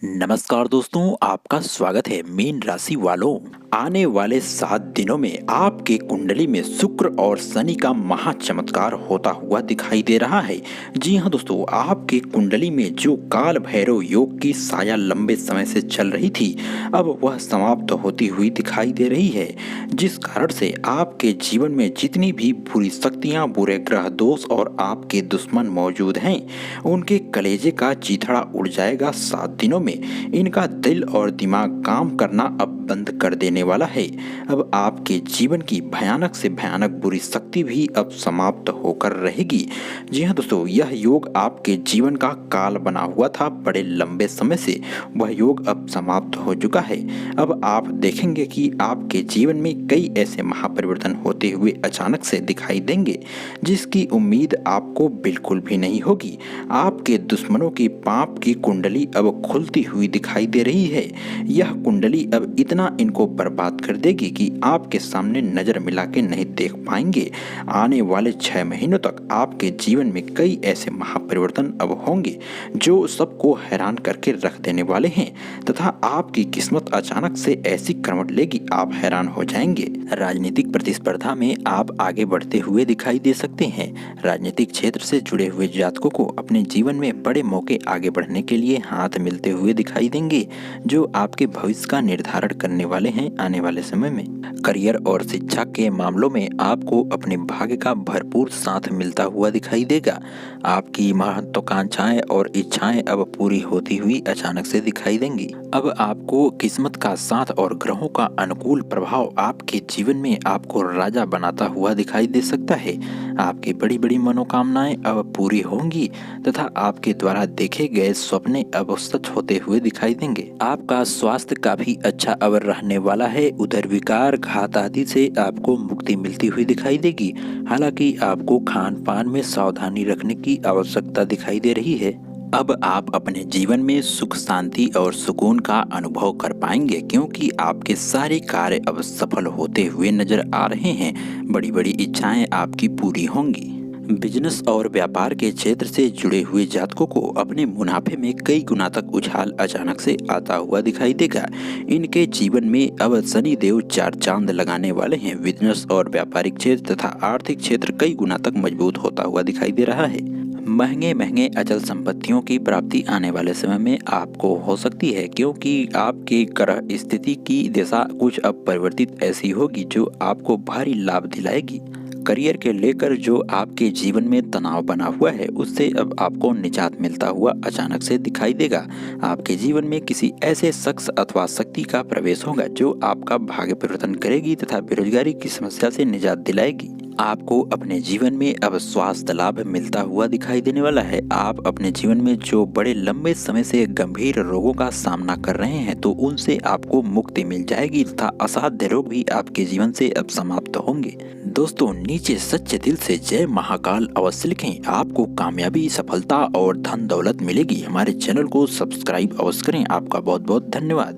नमस्कार दोस्तों, आपका स्वागत है मीन राशि वालों। आने वाले 7 दिनों में आपके कुंडली में शुक्र और शनि का महा चमत्कार होता हुआ दिखाई दे रहा है। जी हाँ दोस्तों, आपके कुंडली में जो काल भैरव योग की साया लंबे समय से चल रही थी, अब वह समाप्त होती हुई दिखाई दे रही है, जिस कारण से आपके जीवन में जितनी भी बुरी शक्तियां, बुरे ग्रह दोष और आपके दुश्मन मौजूद हैं, उनके कलेजे का चीथड़ा उड़ जाएगा 7 दिनों में। इनका दिल और दिमाग काम करना अब बंद कर देने वाला है। अब आपके जीवन की भयानक से भयानक बुरी शक्ति भी अब समाप्त होकर रहेगी। जी हाँ दोस्तों, यह योग आपके जीवन का काल बना हुआ था बड़े लंबे समय से, वह योग अब समाप्त हो चुका है। अब आप देखेंगे कि आपके जीवन में कई ऐसे महापरिवर्तन होते हुए अचानक से दिखाई देंगे, जिसकी उम्मीद आपको बिल्कुल भी नहीं होगी। आपके दुश्मनों की पाप की कुंडली अब खुलती हुई दिखाई दे रही है। यह कुंडली अब इतना इनको बर्बाद कर देगी कि आपके सामने नजर मिला के नहीं देख पाएंगे। आने वाले 6 महीनों तक आपके जीवन में कई ऐसे महापरिवर्तन अब होंगे जो सबको हैरान करके रख देने वाले हैं, तथा आपकी किस्मत अचानक से ऐसी करवट लेगी, आप हैरान हो जाएंगे। राजनीतिक प्रतिस्पर्धा में आप आगे बढ़ते हुए दिखाई दे सकते हैं। राजनीतिक क्षेत्र से जुड़े हुए जातकों को अपने जीवन में बड़े मौके आगे बढ़ने के लिए हाथ मिलते हुए दिखाई देंगे, जो आपके भविष्य का निर्धारण करने वाले हैं आने वाले समय में। करियर और शिक्षा के मामलों में आपको अपने भाग्य का भरपूर साथ मिलता हुआ दिखाई देगा। आपकी महत्वाकांक्षाएं और इच्छाएं अब पूरी होती हुई अचानक से दिखाई देंगी। अब आपको किस्मत का साथ और ग्रहों का अनुकूल प्रभाव आपके जीवन में आपको राजा बनाता हुआ दिखाई दे सकता है। आपकी बड़ी बड़ी मनोकामनाएं अब पूरी होंगी, तथा आपके द्वारा देखे गए सपने अब सच होते हुए दिखाई देंगे। आपका स्वास्थ्य काफी अच्छा अब रहने वाला है। उधर विकार, घात आदि से आपको मुक्ति मिलती हुई दिखाई देगी। हालांकि आपको खान पान में सावधानी रखने की आवश्यकता दिखाई दे रही है। अब आप अपने जीवन में सुख, शांति और सुकून का अनुभव कर पाएंगे, क्योंकि आपके सारे कार्य अब सफल होते हुए नजर आ रहे हैं। बड़ी बड़ी इच्छाएं आपकी पूरी होंगी। बिजनेस और व्यापार के क्षेत्र से जुड़े हुए जातकों को अपने मुनाफे में कई गुना तक उछाल अचानक से आता हुआ दिखाई देगा। इनके जीवन में अब शनि देव 4 चांद लगाने वाले हैं। बिजनेस और व्यापारिक क्षेत्र तथा आर्थिक क्षेत्र कई गुना तक मजबूत होता हुआ दिखाई दे रहा है। महंगे महंगे अचल संपत्तियों की प्राप्ति आने वाले समय में आपको हो सकती है, क्योंकि आपके ग्रह स्थिति की दिशा कुछ अब परिवर्तित ऐसी होगी जो आपको भारी लाभ दिलाएगी। करियर के लेकर जो आपके जीवन में तनाव बना हुआ है, उससे अब आपको निजात मिलता हुआ अचानक से दिखाई देगा। आपके जीवन में किसी ऐसे शख्स अथवा शक्ति का प्रवेश होगा जो आपका भाग्य परिवर्तन करेगी तथा बेरोजगारी की समस्या से निजात दिलाएगी। आपको अपने जीवन में अब स्वास्थ्य लाभ मिलता हुआ दिखाई देने वाला है। आप अपने जीवन में जो बड़े लंबे समय से गंभीर रोगों का सामना कर रहे हैं, तो उनसे आपको मुक्ति मिल जाएगी तथा असाध्य रोग भी आपके जीवन से अब समाप्त होंगे। दोस्तों, नीचे सच्चे दिल से जय महाकाल अवश्य लिखें। आपको कामयाबी, सफलता और धन दौलत मिलेगी। हमारे चैनल को सब्सक्राइब अवश्य करें। आपका बहुत बहुत धन्यवाद।